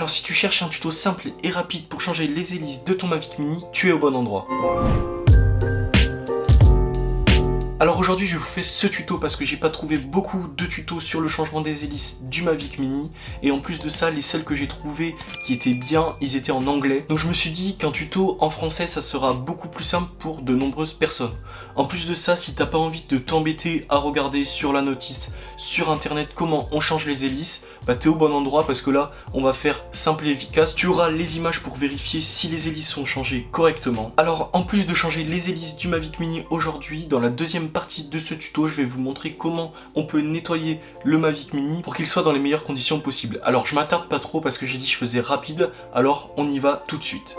Alors si tu cherches un tuto simple et rapide pour changer les hélices de ton Mavic Mini, tu es au bon endroit. Alors aujourd'hui je vous fais ce tuto parce que j'ai pas trouvé beaucoup de tutos sur le changement des hélices du Mavic Mini, et en plus de ça les seuls que j'ai trouvés qui étaient bien, ils étaient en anglais. Donc je me suis dit qu'un tuto en français ça sera beaucoup plus simple pour de nombreuses personnes. En plus de ça, si t'as pas envie de t'embêter à regarder sur la notice sur internet comment on change les hélices, bah t'es au bon endroit parce que là on va faire simple et efficace. Tu auras les images pour vérifier si les hélices sont changées correctement. Alors en plus de changer les hélices du Mavic Mini aujourd'hui, dans la deuxième partie de ce tuto, je vais vous montrer comment on peut nettoyer le Mavic Mini pour qu'il soit dans les meilleures conditions possibles. Alors je m'attarde pas trop parce que j'ai dit que je faisais rapide, alors on y va tout de suite.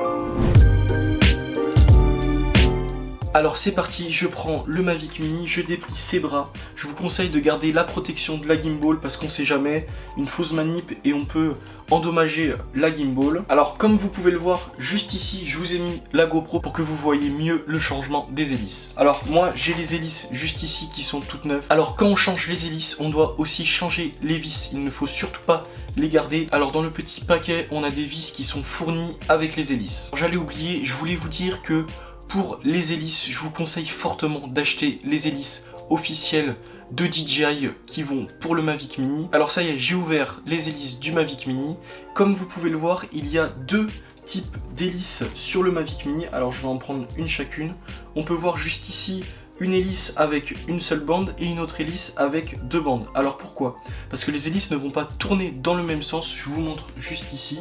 Alors c'est parti, je prends le Mavic Mini, je déplie ses bras. Je vous conseille de garder la protection de la gimbal parce qu'on sait jamais, une fausse manip et on peut endommager la gimbal. Alors comme vous pouvez le voir, juste ici, je vous ai mis la GoPro pour que vous voyez mieux le changement des hélices. Alors moi, j'ai les hélices juste ici qui sont toutes neuves. Alors quand on change les hélices, on doit aussi changer les vis. Il ne faut surtout pas les garder. Alors dans le petit paquet, on a des vis qui sont fournies avec les hélices. J'allais oublier, je voulais vous dire que pour les hélices, je vous conseille fortement d'acheter les hélices officielles de DJI qui vont pour le Mavic Mini. Alors ça y est, j'ai ouvert les hélices du Mavic Mini. Comme vous pouvez le voir, il y a deux types d'hélices sur le Mavic Mini. Alors je vais en prendre une chacune. On peut voir juste ici une hélice avec une seule bande et une autre hélice avec deux bandes. Alors pourquoi? Parce que les hélices ne vont pas tourner dans le même sens. Je vous montre juste ici.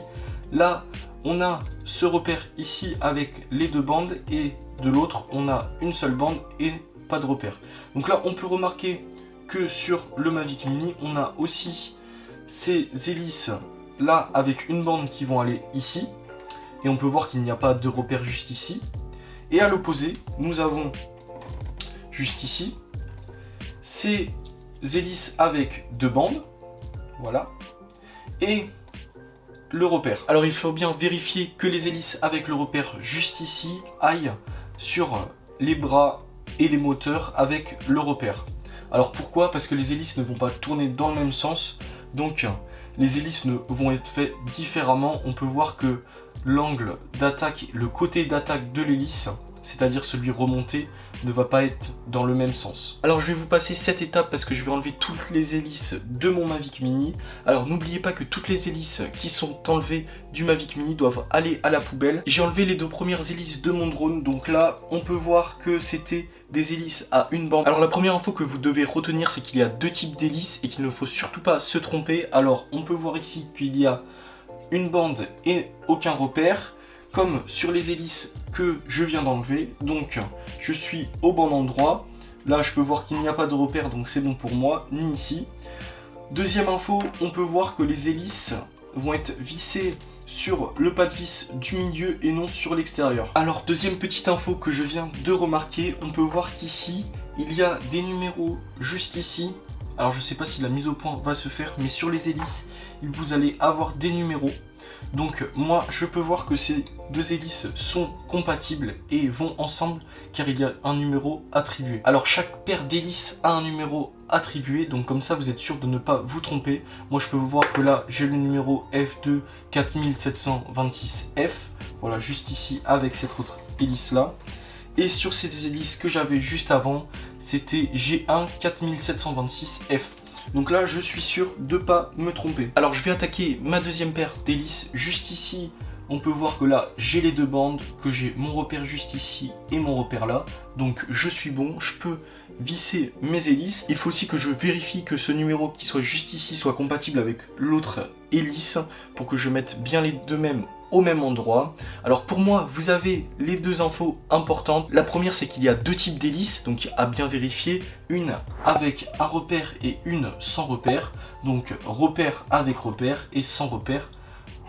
Là, on a ce repère ici avec les deux bandes et de l'autre, on a une seule bande et pas de repère. Donc là, on peut remarquer que sur le Mavic Mini, on a aussi ces hélices là avec une bande qui vont aller ici. Et on peut voir qu'il n'y a pas de repère juste ici. Et à l'opposé, nous avons juste ici ces hélices avec deux bandes. Voilà. Et le repère. Alors il faut bien vérifier que les hélices avec le repère juste ici aillent sur les bras et les moteurs avec le repère. Alors pourquoi? Parce que les hélices ne vont pas tourner dans le même sens, donc les hélices vont être faites différemment. On peut voir que l'angle d'attaque, le côté d'attaque de l'hélice, c'est-à-dire celui remonté, ne va pas être dans le même sens. Alors je vais vous passer cette étape parce que je vais enlever toutes les hélices de mon Mavic Mini. Alors n'oubliez pas que toutes les hélices qui sont enlevées du Mavic Mini doivent aller à la poubelle. J'ai enlevé les deux premières hélices de mon drone, donc là on peut voir que c'était des hélices à une bande. Alors la première info que vous devez retenir, c'est qu'il y a deux types d'hélices et qu'il ne faut surtout pas se tromper. Alors on peut voir ici qu'il y a une bande et aucun repère, comme sur les hélices que je viens d'enlever. Donc je suis au bon endroit. Là je peux voir qu'il n'y a pas de repère, donc c'est bon pour moi, ni ici. Deuxième info, on peut voir que les hélices vont être vissées sur le pas de vis du milieu et non sur l'extérieur. Alors deuxième petite info que je viens de remarquer, on peut voir qu'ici il y a des numéros juste ici. Alors je sais pas si la mise au point va se faire, mais sur les hélices vous allez avoir des numéros. Donc moi je peux voir que ces deux hélices sont compatibles et vont ensemble car il y a un numéro attribué. Alors chaque paire d'hélices a un numéro attribué, donc comme ça vous êtes sûr de ne pas vous tromper. Moi je peux vous voir que là j'ai le numéro F2 4726F, voilà juste ici avec cette autre hélice là. Et sur ces hélices que j'avais juste avant, c'était G1 4726F. Donc là, je suis sûr de ne pas me tromper. Alors, je vais attaquer ma deuxième paire d'hélices. Juste ici, on peut voir que là, j'ai les deux bandes, que j'ai mon repère juste ici et mon repère là. Donc, je suis bon, je peux visser mes hélices. Il faut aussi que je vérifie que ce numéro qui soit juste ici soit compatible avec l'autre hélice pour que je mette bien les deux mêmes au même endroit. Alors pour moi, vous avez les deux infos importantes. La première, c'est qu'il y a deux types d'hélices, donc à bien vérifier. Une avec un repère et une sans repère. Donc repère avec repère et sans repère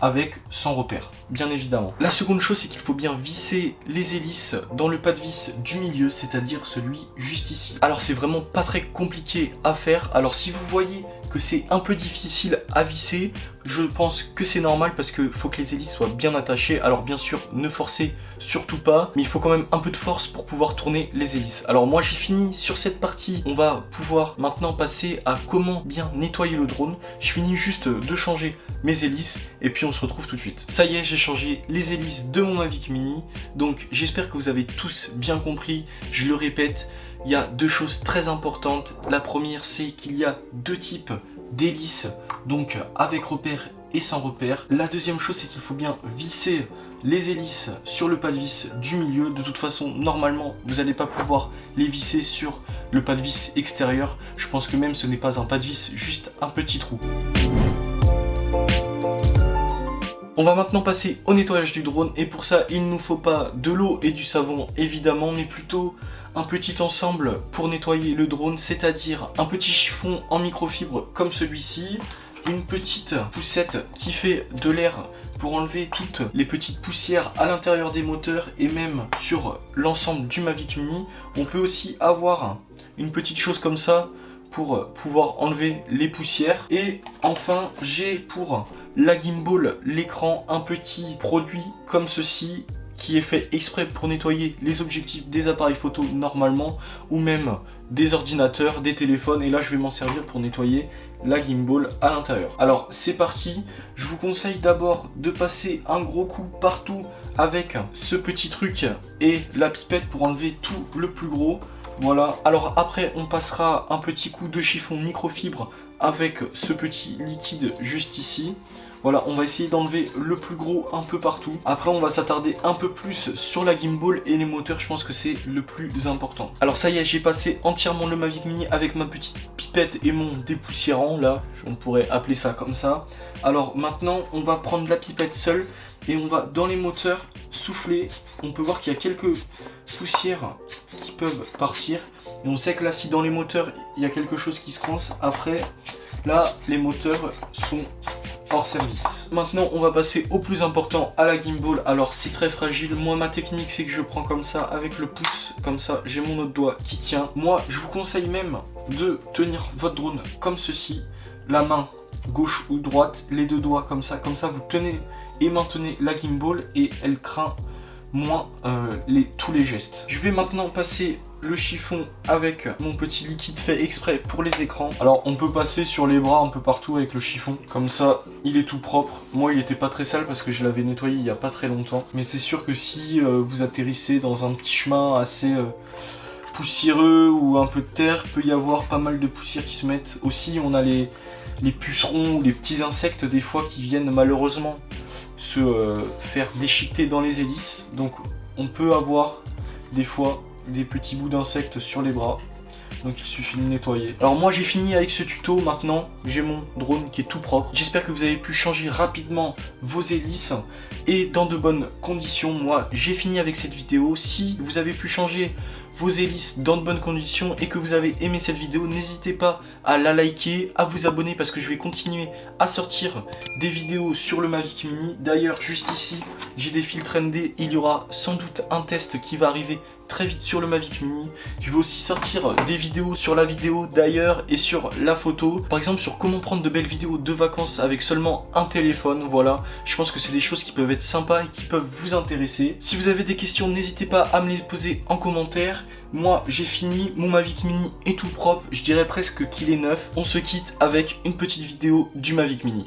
avec sans repère, bien évidemment. La seconde chose, c'est qu'il faut bien visser les hélices dans le pas de vis du milieu, c'est-à-dire celui juste ici. Alors c'est vraiment pas très compliqué à faire. Alors si vous voyez que c'est un peu difficile à visser. Je pense que c'est normal parce qu'il faut que les hélices soient bien attachées. Alors bien sûr, ne forcez surtout pas, mais il faut quand même un peu de force pour pouvoir tourner les hélices. Alors moi j'ai fini sur cette partie. On va pouvoir maintenant passer à comment bien nettoyer le drone. Je finis juste de changer mes hélices et puis on se retrouve tout de suite. Ça y est, j'ai changé les hélices de mon Mavic Mini. Donc j'espère que vous avez tous bien compris. Je le répète, il y a deux choses très importantes. La première, c'est qu'il y a deux types d'hélices, donc avec repère et sans repère. La deuxième chose, c'est qu'il faut bien visser les hélices sur le pas de vis du milieu. De toute façon, normalement, vous n'allez pas pouvoir les visser sur le pas de vis extérieur. Je pense que même ce n'est pas un pas de vis, juste un petit trou. On va maintenant passer au nettoyage du drone et pour ça il ne nous faut pas de l'eau et du savon évidemment, mais plutôt un petit ensemble pour nettoyer le drone, c'est-à-dire un petit chiffon en microfibre comme celui-ci, une petite poussette qui fait de l'air pour enlever toutes les petites poussières à l'intérieur des moteurs et même sur l'ensemble du Mavic Mini. On peut aussi avoir une petite chose comme ça pour pouvoir enlever les poussières. Et enfin, j'ai pour la gimbal, l'écran, un petit produit comme ceci qui est fait exprès pour nettoyer les objectifs des appareils photo normalement, ou même des ordinateurs, des téléphones, et là je vais m'en servir pour nettoyer la gimbal à l'intérieur. Alors c'est parti, je vous conseille d'abord de passer un gros coup partout avec ce petit truc et la pipette pour enlever tout le plus gros. Voilà, alors après on passera un petit coup de chiffon microfibre avec ce petit liquide juste ici. Voilà, on va essayer d'enlever le plus gros un peu partout. Après on va s'attarder un peu plus sur la gimbal et les moteurs, je pense que c'est le plus important. Alors ça y est, j'ai passé entièrement le Mavic Mini avec ma petite pipette et mon dépoussiérant, là, on pourrait appeler ça comme ça. Alors maintenant on va prendre la pipette seule et on va dans les moteurs souffler. On peut voir qu'il y a quelques poussières qui peuvent partir. Et on sait que là, si dans les moteurs, il y a quelque chose qui se coince, après, là, les moteurs sont hors service. Maintenant, on va passer au plus important, à la gimbal. Alors, c'est très fragile. Moi, ma technique, c'est que je prends comme ça, avec le pouce, comme ça, j'ai mon autre doigt qui tient. Moi, je vous conseille même de tenir votre drone comme ceci. La main gauche ou droite, les deux doigts comme ça, vous tenez et maintenez la gimbal et elle craint moins tous les gestes. Je vais maintenant passer le chiffon avec mon petit liquide fait exprès pour les écrans. Alors on peut passer sur les bras un peu partout avec le chiffon, comme ça il est tout propre. Moi il était pas très sale parce que je l'avais nettoyé il y a pas très longtemps, mais c'est sûr que si vous atterrissez dans un petit chemin assez poussiéreux ou un peu de terre, peut y avoir pas mal de poussière qui se mettent. Aussi on a les pucerons ou les petits insectes des fois qui viennent malheureusement se faire déchiqueter dans les hélices, donc on peut avoir des fois des petits bouts d'insectes sur les bras, donc il suffit de nettoyer. Alors moi j'ai fini avec ce tuto, maintenant j'ai mon drone qui est tout propre. J'espère que vous avez pu changer rapidement vos hélices et dans de bonnes conditions. Moi j'ai fini avec cette vidéo. Si vous avez pu changer vos hélices dans de bonnes conditions et que vous avez aimé cette vidéo, n'hésitez pas à la liker, à vous abonner parce que je vais continuer à sortir des vidéos sur le Mavic Mini. D'ailleurs, juste ici, j'ai des filtres ND. Il y aura sans doute un test qui va arriver très vite sur le Mavic Mini. Je vais aussi sortir des vidéos sur la vidéo d'ailleurs et sur la photo. Par exemple sur comment prendre de belles vidéos de vacances avec seulement un téléphone. Voilà, je pense que c'est des choses qui peuvent être sympas et qui peuvent vous intéresser. Si vous avez des questions, n'hésitez pas à me les poser en commentaire. Moi j'ai fini, mon Mavic Mini est tout propre, je dirais presque qu'il est neuf. On se quitte avec une petite vidéo du Mavic Mini.